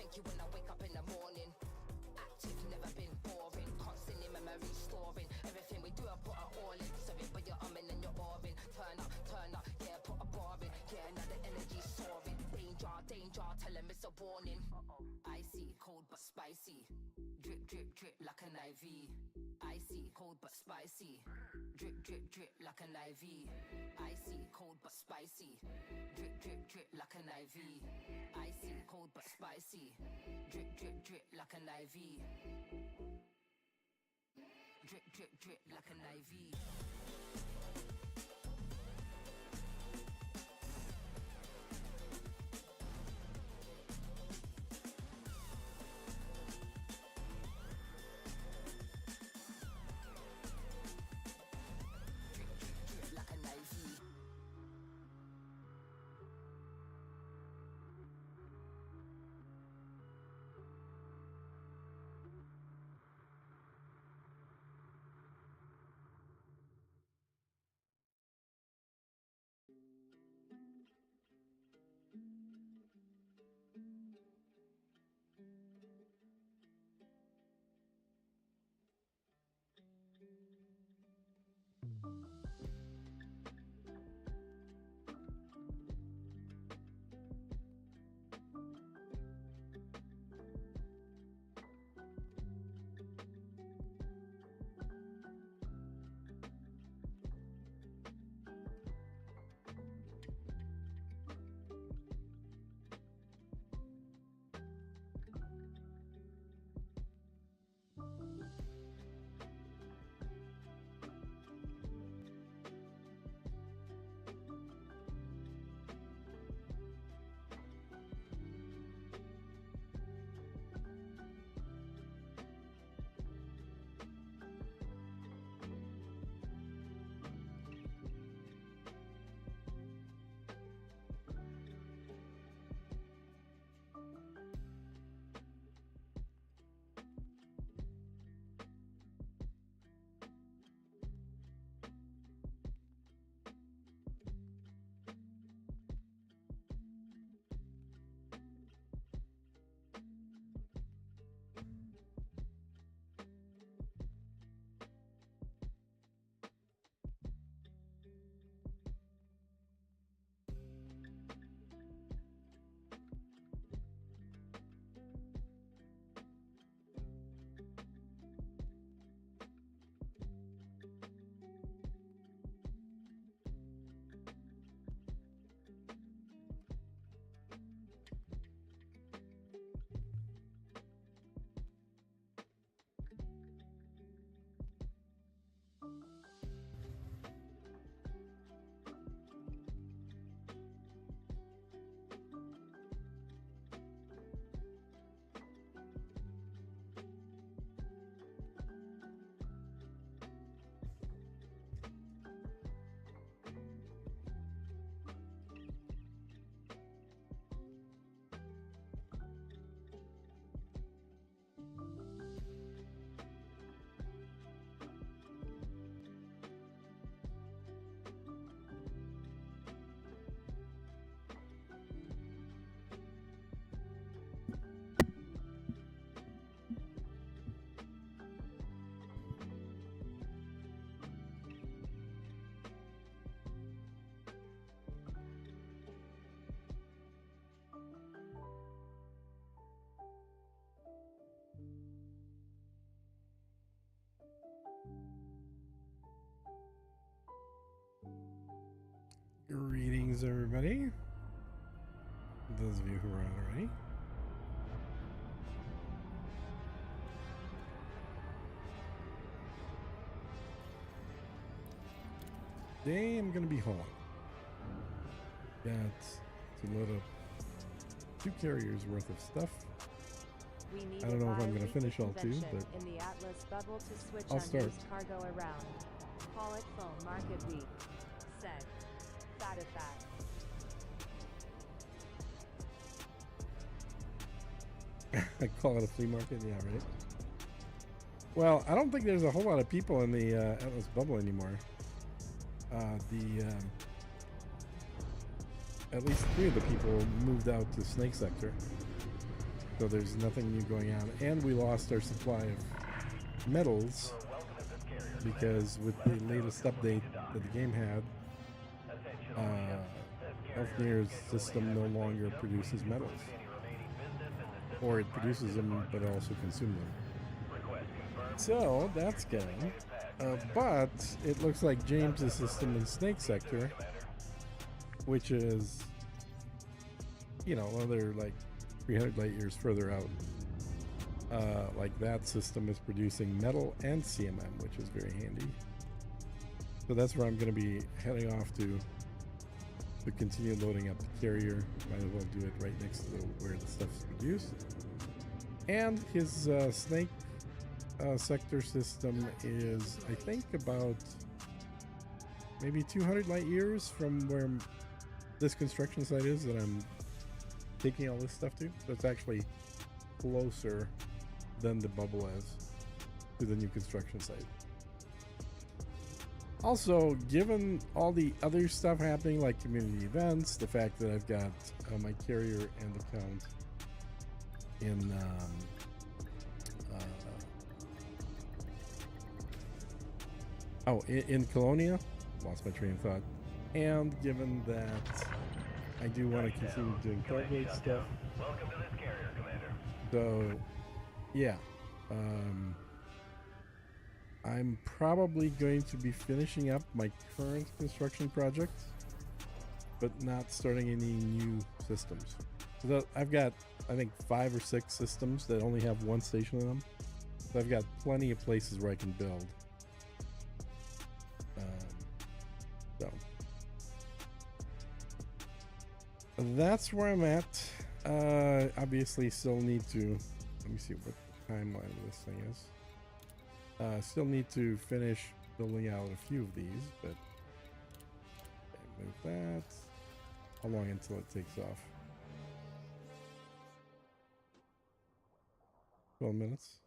make you when I wake up in the morning. Active, never been boring. Constantly memory storing. Everything we do, I put it all in. Sorry, but you're umming and you're boring. Turn up, yeah, put a bar in. Yeah, now the energy's soaring. Danger, danger, tell them it's a warning. Icy, cold but spicy. Drip, drip, drip like an IV. Icy, cold but spicy. Drip, drip, drip like an IV. Icy, cold but spicy. Drip, drip, drip like an IV. Icy, cold but spicy. Drip, drip, drip like an IV. Drip, drip, drip like an IV. Greetings, everybody. Those of you who are on already. Today I'm going to be hauling. Got to load up 2 carriers worth of stuff. I don't know if I'm going to finish all 2, but in the Atlas bubble to switch I'll start. cargo around. Call it full market week. Said. Fat. I call it a flea market, yeah, right? Well, I don't think there's a whole lot of people in the Atlas bubble anymore. At least 3 of the people moved out to Snake Sector. So there's nothing new going on. And we lost our supply of metals because with the latest update that the game had, Elfnir's system no longer produces metals. Or it produces them, but also consumes them. So that's good. But it looks like James's system in Snake Sector, which is, you know, another like 300 light years further out, like that system is producing metal and CMM, which is very handy. So that's where I'm going to be heading off to continue loading up the carrier. Might as well do it right next to where the stuff's produced. And his Snake Sector system is, I think, about maybe 200 light years from where this construction site is that I'm taking all this stuff to. So it's actually closer than the bubble is to the new construction site. Also, given all the other stuff happening, like community events, the fact that I've got my carrier and account in in Colonia, lost my train of thought, and given that I do want to continue doing Target stuff. Welcome to this carrier, Commander. So, yeah, I'm probably going to be finishing up my current construction projects, but not starting any new systems. So I've got, I think, 5 or 6 systems that only have one station in them. So I've got plenty of places where I can build. So that's where I'm at. Obviously, still need to. Let me see what the timeline of this thing is. Still need to finish building out a few of these, but okay, move that. How long until it takes off? 12 minutes.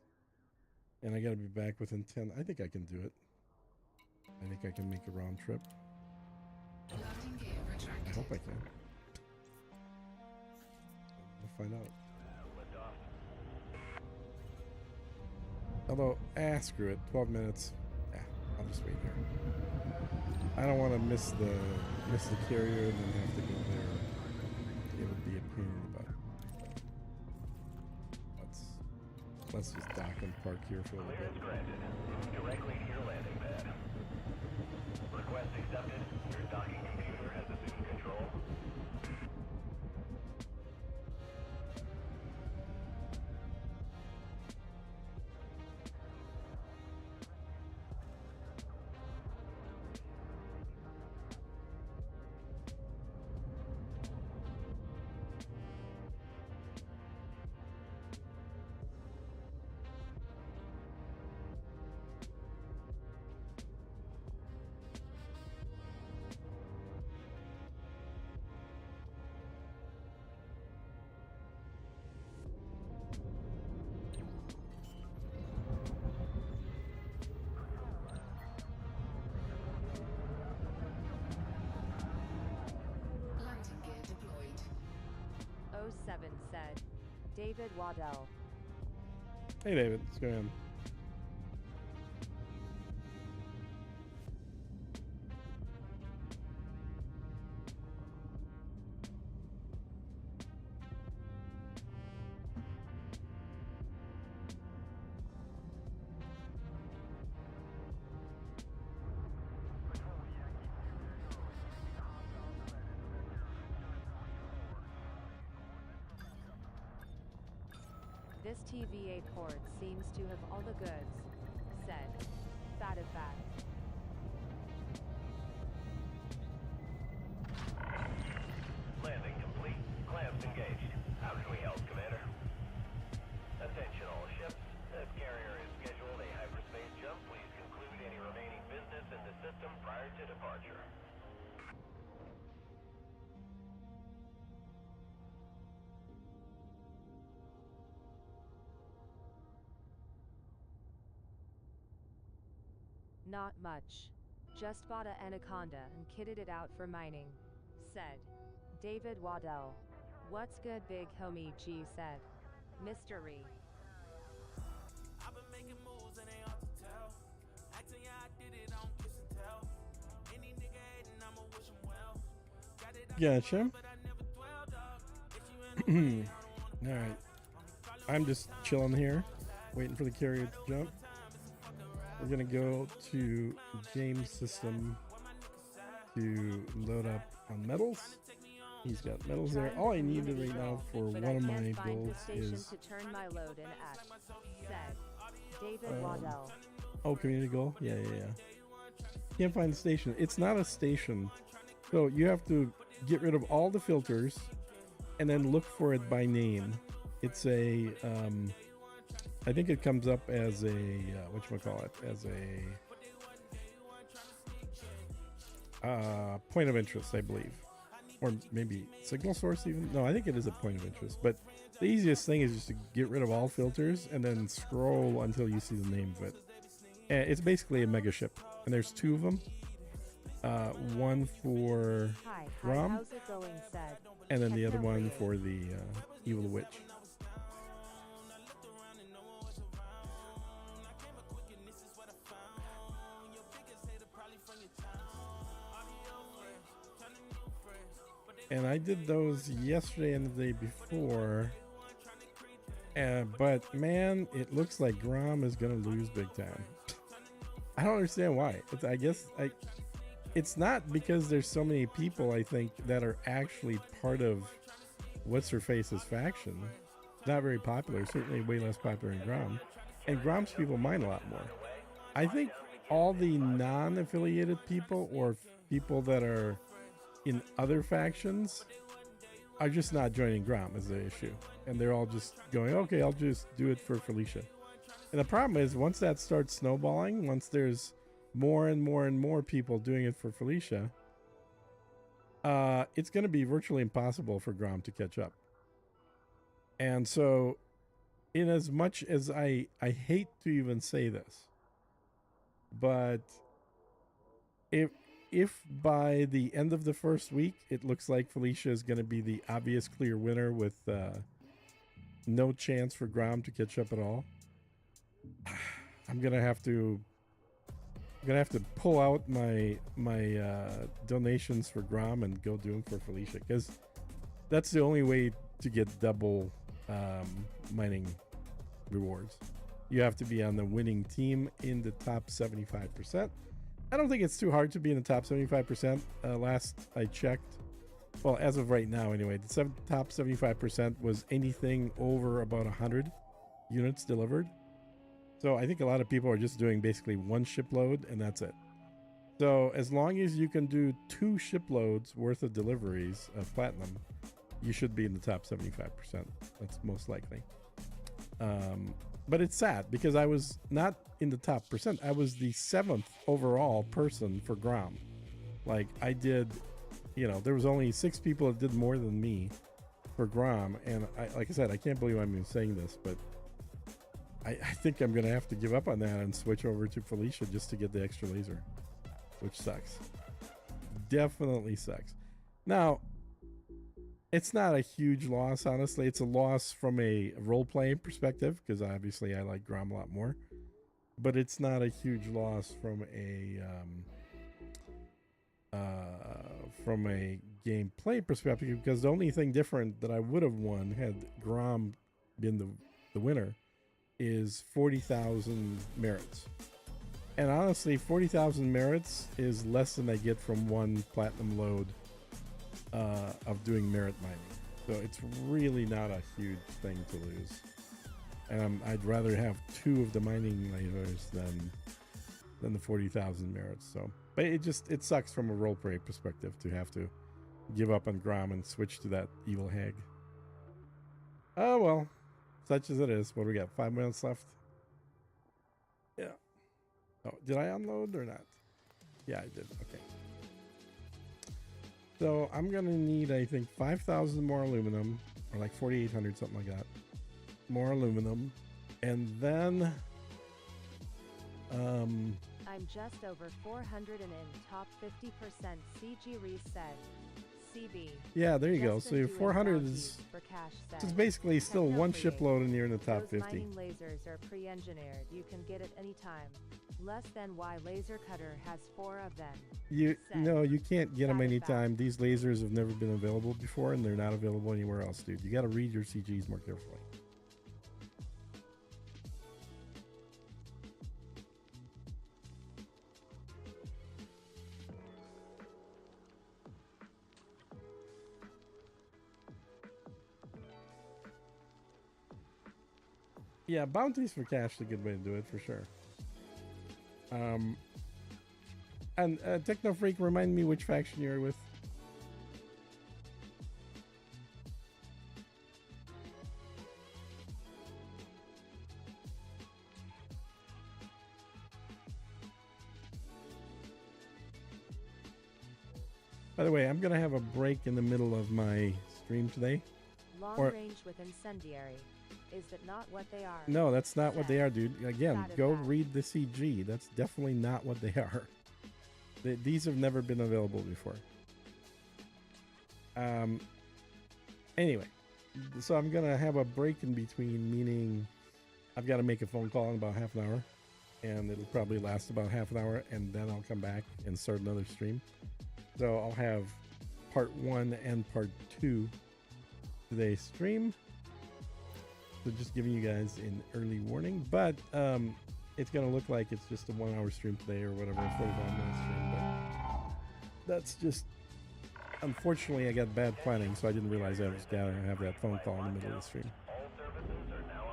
And I gotta be back within 10. I think I can do it. I think I can make a round trip. I hope I can. We'll find out. Although, screw it. 12 minutes. I'll just wait here. I don't want to miss the carrier and then have to go there. It would be a pain in the butt. Let's just dock and park here for a little bit. Directly to your landing pad. Request accepted. Your docking computer has assumed control. Said David Waddell. Hey David, what's going on? This TVA port seems to have all the goods, said Fatifat. Landing complete. Clamps engaged. How can we help, Commander? Attention all ships. This carrier is scheduled a hyperspace jump. Please conclude any remaining business in the system prior to departure. Not much. Just bought a Anaconda and kitted it out for mining, said David Waddell. What's good, big homie? G said. Mystery. Gotcha. Alright. I'm just chilling here, waiting for the carrier to jump. We're gonna go to game system to load up on metals. He's got metals there. All I needed right now for But one I of can't my find the builds station is to turn my load in at, said David Waddell. oh, community goal. Yeah. Can't find the station. It's not a station, so you have to get rid of all the filters and then look for it by name. It's a I think it comes up as a whatchamacallit, as a point of interest, I believe, or maybe signal source even. No, I think it is a point of interest. But the easiest thing is just to get rid of all filters and then scroll until you see the name of it. And it's basically a mega ship, and there's two of them. One for Hi, Rom, how's it going, said. and then the other Techno one Weird. for the evil witch. And I did those yesterday and the day before. But man, it looks like Grom is gonna lose big time. I don't understand why. It's not because there's so many people, I think, that are actually part of what's her face's faction. Not very popular, certainly way less popular than Grom. And Grom's people mine a lot more. I think all the non-affiliated people or people that are in other factions are just not joining Grom is the issue. And they're all just going, okay, I'll just do it for Felicia. And the problem is once that starts snowballing, once there's more and more and more people doing it for Felicia, it's going to be virtually impossible for Grom to catch up. And so, in as much as I hate to even say this, but if by the end of the first week it looks like Felicia is going to be the obvious clear winner with no chance for Grom to catch up at all, I'm gonna have to pull out my donations for Grom and go do them for Felicia, because that's the only way to get double mining rewards. You have to be on the winning team in the top 75%. I don't think it's too hard to be in the top 75%. Last I checked, well, as of right now anyway, the top 75% was anything over about 100 units delivered. So I think a lot of people are just doing basically one shipload and that's it. So as long as you can do 2 shiploads worth of deliveries of platinum, you should be in the top 75%. That's most likely. But it's sad because I was not in the top percent. I was the 7th overall person for Grom. Like I did, there was only 6 people that did more than me for Grom. And like I said, I can't believe I'm even saying this, but I think I'm going to have to give up on that and switch over to Felicia just to get the extra laser, which sucks. Definitely sucks. Now, it's not a huge loss, honestly. It's a loss from a role-playing perspective, because obviously I like Grom a lot more. But it's not a huge loss from a gameplay perspective, because the only thing different that I would have won had Grom been the winner is 40,000 merits. And honestly, 40,000 merits is less than I get from one platinum load of doing merit mining. So it's really not a huge thing to lose. And I'd rather have 2 of the mining lasers than the 40,000 merits. So, but it sucks from a roleplay perspective to have to give up on Grom and switch to that evil hag. Oh well, such as it is. What do we got? 5 minutes left. Yeah. Oh, did I unload or not? Yeah, I did. Okay. So I'm gonna need, I think, 5,000 more aluminum, or like 4,800, something like that. More aluminum, and then I'm just over 400 and in top 50%. CG reset. CB. Yeah, there you go. Justin So your Dewitt 400 Bounties is for cash it's said, basically still one Technocreate. shipload and you're in the top Those 50. mining lasers are pre-engineered. You can get it anytime. Less than Y laser cutter has 4 of them. You said, no, you can't get them Got it back. anytime. These lasers have never been available before, and they're not available anywhere else, dude. You got to read your CGs more carefully. Yeah, bounties for cash is a good way to do it for sure. And Techno Freak, remind me which faction you're with. By the way, I'm gonna have a break in the middle of my stream today. Long Or- range with incendiary. Is that not what they are? No, that's not what they are, dude. Again, Got it go back. read the CG. That's definitely not what they are. These have never been available before. Anyway, so I'm gonna have a break in between, meaning I've got to make a phone call in about half an hour, and it'll probably last about half an hour, and then I'll come back and start another stream. So I'll have part 1 and part 2 today's stream. So just giving you guys an early warning, but it's gonna look like it's just a 1 hour stream today or whatever, 45-minute stream. But that's just, unfortunately, I got bad planning, so I didn't realize I was gonna have that phone call in the middle of the stream.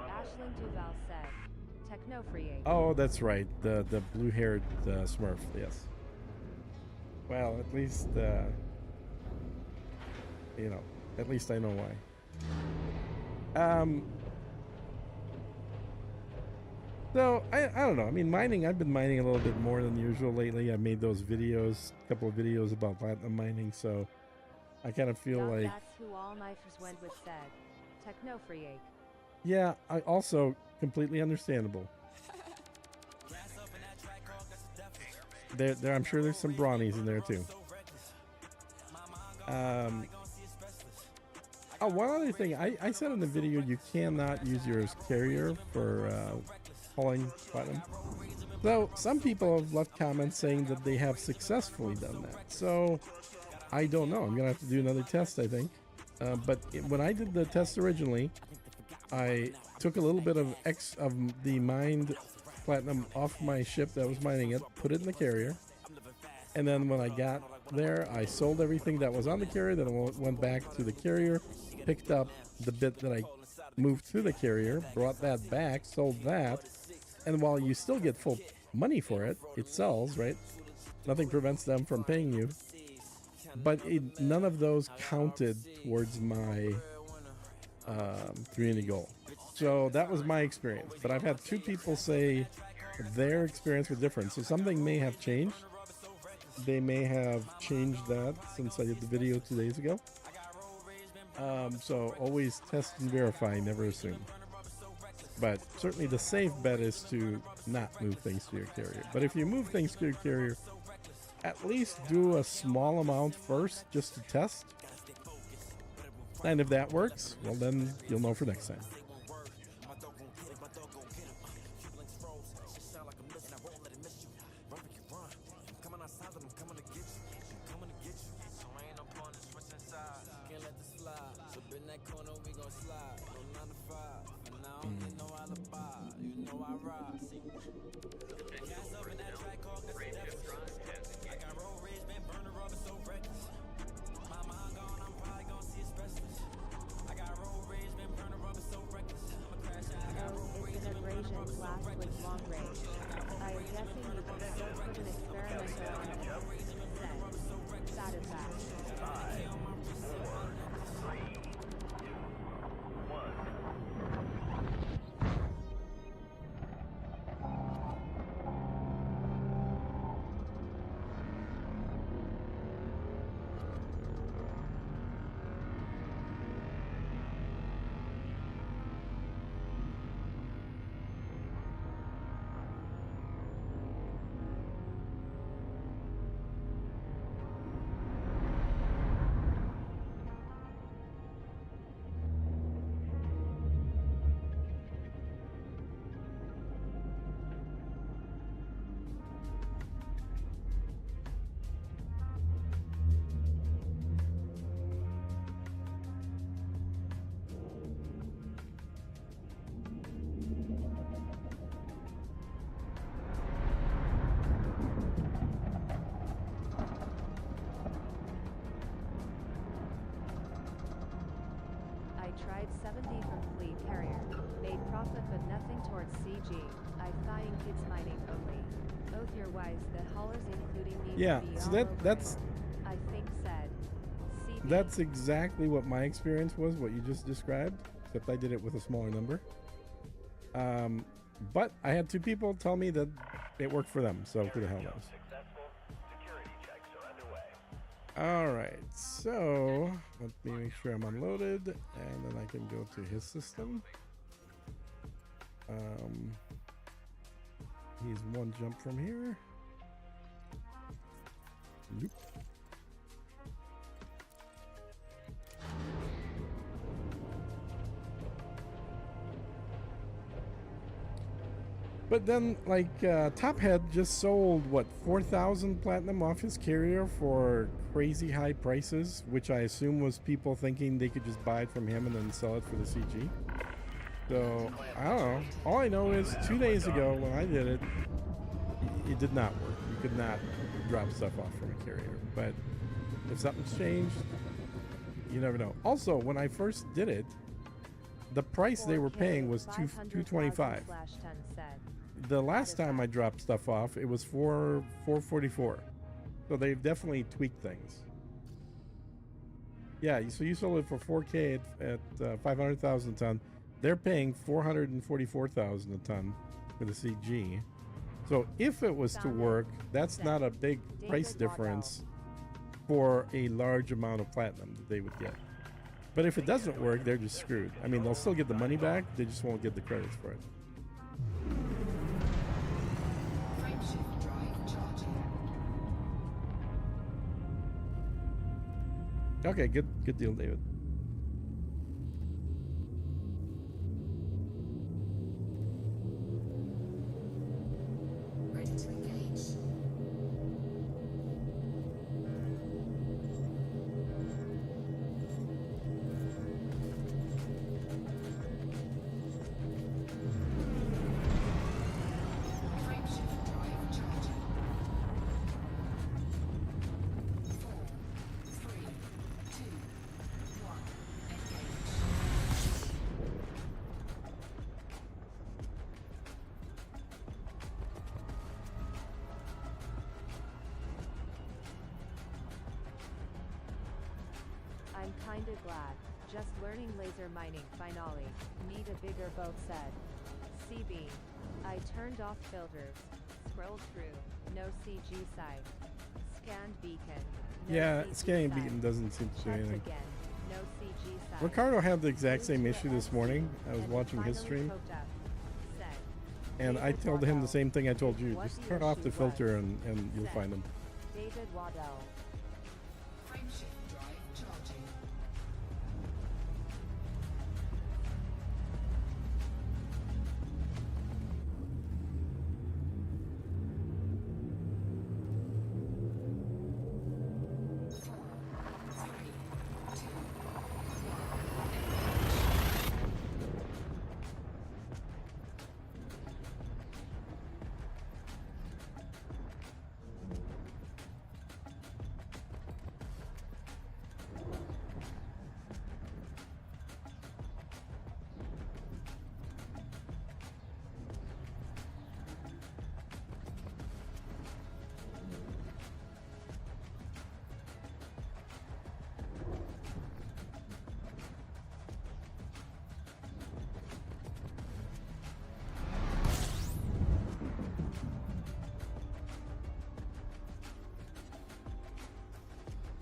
Ashlyn Duval said, Technofreate. Oh, that's right, the blue-haired Smurf. Yes. Well, at least you know, at least I know why. So, I don't know. I mean, mining, I've been mining a little bit more than usual lately. I made those videos, a couple of videos about platinum mining, so I kind of feel like... That's who all knifers went with said. Technofreate. Yeah, I also completely understandable. There, I'm sure there's some brawnies in there, too. Oh, one other thing. I said in the video you cannot use your carrier for hauling platinum. Though some people have left comments saying that they have successfully done that. So I don't know. I'm gonna have to do another test, I think. But when I did the test originally, I took a little bit of the mined platinum off my ship that was mining it, put it in the carrier, and then when I got there, I sold everything that was on the carrier. Then I went back to the carrier, picked up the bit that I moved through the carrier, brought that back, sold that, and while you still get full money for it, it sells, right? Nothing prevents them from paying you. But none of those counted towards my 3 goal. So that was my experience. But I've had 2 people say their experience was different. So something may have changed. They may have changed that since I did the video 2 days ago. So always test and verify, never assume. But certainly the safe bet is to not move things to your carrier. But if you move things to your carrier, at least do a small amount first just to test. And if that works, well then you'll know for next time. tried 70 from fleet carrier. Made profit but nothing towards CG. I thing kids mining only. Oath your wise the haulers including me. Yeah, so that's I think said. CB. that's exactly what my experience was, what you just described, except I did it with a smaller number. But I had 2 people tell me that it worked for them, so who the hell knows. Successful. Security checks are underway. All right, so let me make sure I'm unloaded, and then I can go to his system. He's 1 jump from here. Nope. But then, like, Tophead just sold, what, 4,000 platinum off his carrier for crazy high prices, which I assume was people thinking they could just buy it from him and then sell it for the CG. So, I don't know. All I know is 2 days ago when I did it, it did not work. You could not drop stuff off from a carrier. But if something's changed, you never know. Also, when I first did it, the price they were paying was $225. The last time I dropped stuff off, it was $444. So they've definitely tweaked things. Yeah, so you sold it for 4K at 500,000 a ton. They're paying 444,000 a ton for the CG. So if it was to work, that's not a big price difference for a large amount of platinum that they would get. But if it doesn't work, they're just screwed. I mean, they'll still get the money back, they just won't get the credits for it. Frameshift drive charging. Okay, good deal, David. Ready to engage. Frameshift drive charging. 4, 3, 2, 1, engage. I'm kinda glad. Just learning laser mining finally. Need a bigger boat said. CB. I turned off filters. Scrolled through. No CG side. Scanned beacon. No Yeah, CG scanning side. beacon doesn't seem to do Checked anything. again. No CG side. Ricardo had the exact same Moved issue to this FC, morning. I was and watching his finally stream, hooked up. Said. and I David told him the Waddell. same thing I told you. What Just the turn off the issue filter was. and you'll Said. find him. David Waddell. Frameshift drive charging.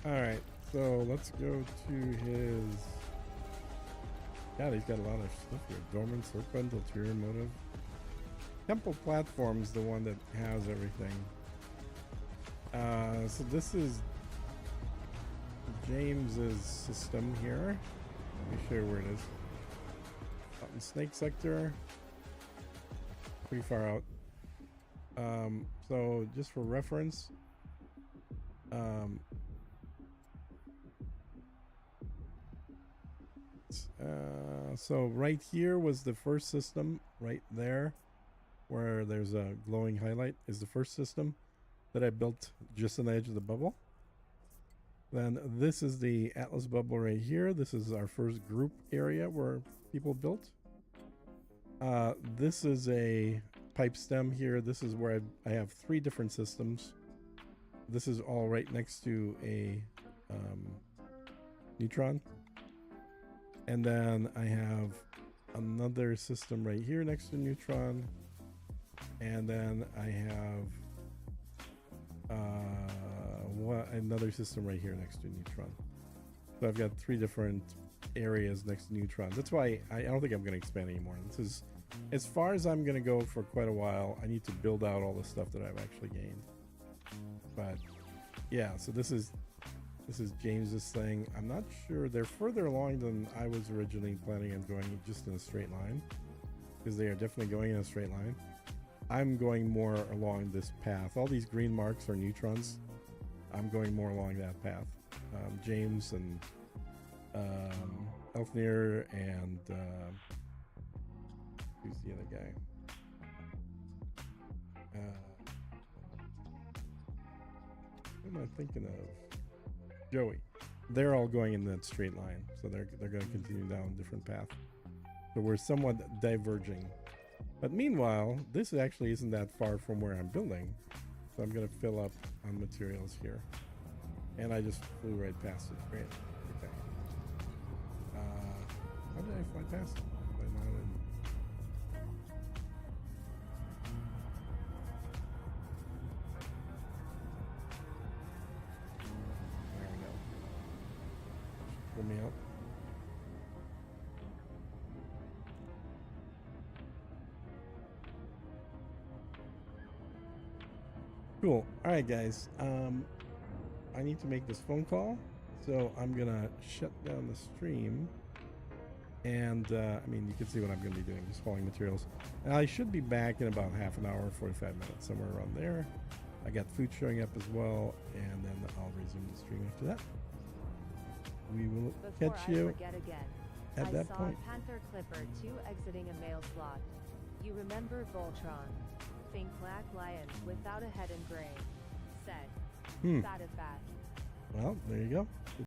Alright, so let's go to his... God, he's got a lot of stuff here. Dormant, Serpent, Ulterior Motive. Temple Platform's the one that has everything. So this is James's system here. Let me show you where it is. Out in Snake Sector. Pretty far out. So just for reference, so right here was the first system, right there where there's a glowing highlight is the first system that I built just on the edge of the bubble. Then this is the Atlas bubble right here. This is our first group area where people built. This is a pipe stem here. This is where I have 3 different systems. This is all right next to a neutron. And then I have another system right here next to neutron. And then I have another system right here next to neutron. So I've got 3 different areas next to neutrons. That's why I don't think I'm going to expand anymore. This is as far as I'm going to go for quite a while. I need to build out all the stuff that I've actually gained. But yeah, so this is James's thing. I'm not sure, they're further along than I was originally planning on going, just in a straight line, because they are definitely going in a straight line. I'm going more along this path. All these green marks are neutrons. I'm going more along that path. James and Elfnir and who's the other guy? Who am I thinking of? Joey. They're all going in that straight line, so they're going to continue down a different path. So we're somewhat diverging. But meanwhile, this actually isn't that far from where I'm building, so I'm going to fill up on materials here. And I just flew right past it. Great. Okay. How did I fly past it? Am I not in? There we go. Pull me up. Cool. All right, guys. I need to make this phone call, so I'm gonna shut down the stream. And I mean, you can see what I'm gonna be doing, just hauling materials. And I should be back in about half an hour, 45 minutes, somewhere around there. I got food showing up as well, and then I'll resume the stream after that. We will catch you at that point. I saw Panther Clipper 2 exiting a mail slot. You remember Voltron? Think black lion without a head and gray. Said. That is bad. Well, there you go.